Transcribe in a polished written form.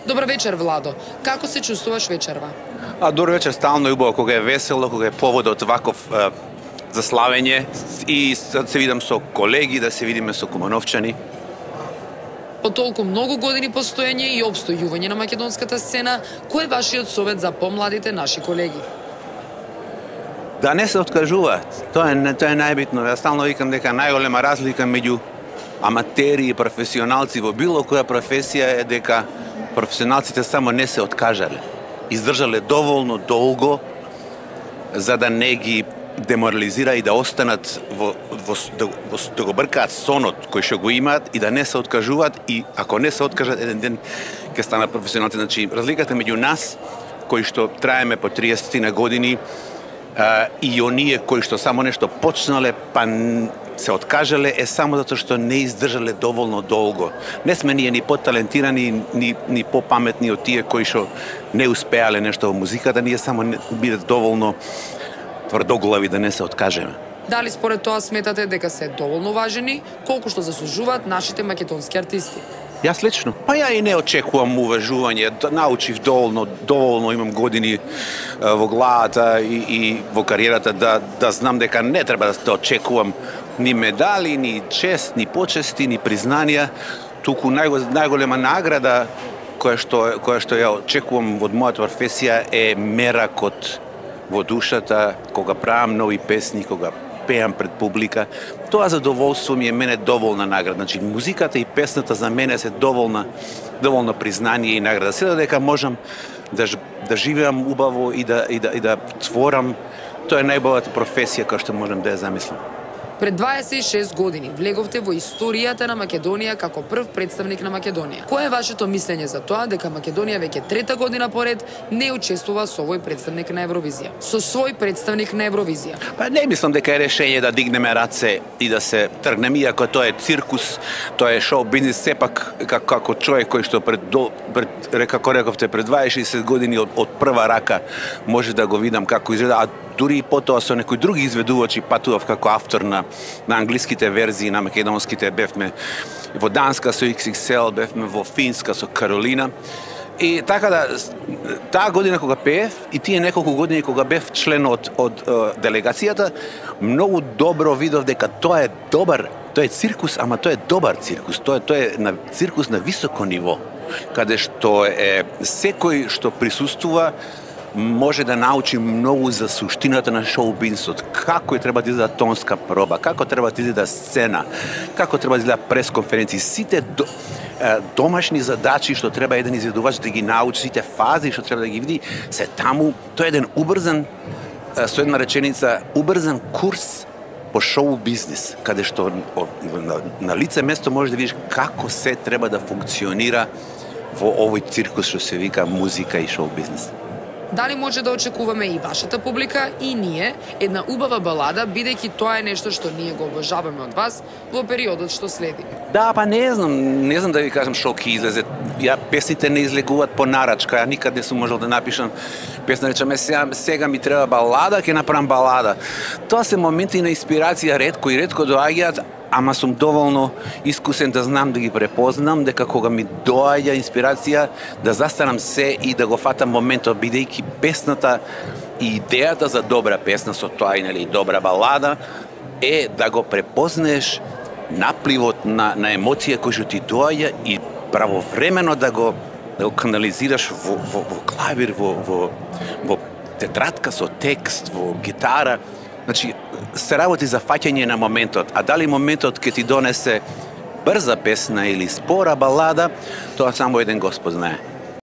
Добар вечер, Владо. Како се чувствуваш вечерва? Добар вечер, стално е убаво кога е весело, кога е повод од ваков за славење и да се видам со колеги, да се видиме со кумановчани. По толку многу години постоење и обстојување на македонската сцена, кој е вашиот совет за помладите наши колеги? Да не се откажуваат. Тоа е најбитно. Ја стално викам дека најголема разлика меѓу аматери и професионалци во било која професија е дека професионалците само не се откажале. Издржале доволно долго за да не ги деморализира и да останат да го бркаат сонот кој што го имаат и да не се откажуваат, и ако не се откажат еден ден ќе станат професионалци. Значи разликата меѓу нас кои што траеме по 30 на години и оние кои што само нешто почнале па се откажале е само затоа што не издржале доволно долго. Не сме ние ни поталентирани, ни попаметни од тие кои што не успеале нешто во музиката, ние само бидат доволно тврдоглави да не се откажеме. Дали според тоа сметате дека се доволно важени, колку што заслужуваат нашите македонски артисти? Јас лично, ја и не очекувам уважување, научив доволно имам години во главата и во кариерата да знам дека не треба да очекувам ни медали, ни чест, ни почести, ни признанија, туку најголема награда која што ја очекувам од мојата професија е меракот во душата кога правам нови песни, кога пеам пред публика. Тоа задоволство ми е мене доволна награда. Значи музиката и песната за мене се доволно признание и награда. Сега дека можам да живеам убаво и да творам, тоа е најбогата професија која што можам да ја замислам. Пред 26 години влеговте во историјата на Македонија како прв представник на Македонија. Кое е вашето мислење за тоа дека Македонија веќе трета година поред не учествува со овој представник на Евровизија? Со свој представник на Евровизија? Не мислам дека е решение да дигнеме раце и да се тргнеме, иако тоа е циркус, тоа е шоу бизнес, сепак како човек кој што како рековте пред 26 години од прва рака може да го видам како изгледа, а дури и потоа со некои други изведувачи патував како автор на англиските верзии на македонските, бевме во Данска со XXL, бевме во Финска со Каролина. И така да, таа година кога пеев и тие неколку години кога бев член од делегацијата, многу добро видов дека тоа е добар, тоа е циркус, ама тоа е добар циркус, тоа е циркус на високо ниво, каде што секој што присуствува може да научи многу за суштината на шоу-бизнисот, како треба да изгледа тонска проба, како треба да изгледа сцена, како треба да изгледа пресконференции, сите домашни задачи што треба еден изведувач да ги научи, сите фази што треба да ги види, се таму. Тоа е еден убрзан, со една реченица, убрзан курс по шоу-бизнис, каде што на лице место можеш да видиш како се треба да функционира во овој циркус што се вика музика и шоу-бизнис. Дали може да очекуваме и вашата публика и ние една убава балада, бидејќи тоа е нешто што ние го обожаваме од вас во периодот што следи? Да, па не знам да ви кажам што ќе излезе. Песните не излегуваат по нарачка, ја никад не сум можел да напишам песна, речеме сега ми треба балада, ќе направам балада. Тоа се моменти на инспирација ретко доаѓаат, ама сум доволно искусен да знам да ги препознам, дека кога ми доаѓа инспирација да застанам се и да го фатам моментот, бидејќи песната и идејата за добра песна со тоа и добра балада е да го препознаеш напливот на емоција кој што ти доаѓа и правовремено да го канализираш во клавир, во тетрадка со текст, во гитара. Значи, се работи за фаќање на моментот, а дали моментот ќе ти донесе брза песна или спора балада, тоа само еден Господ знае.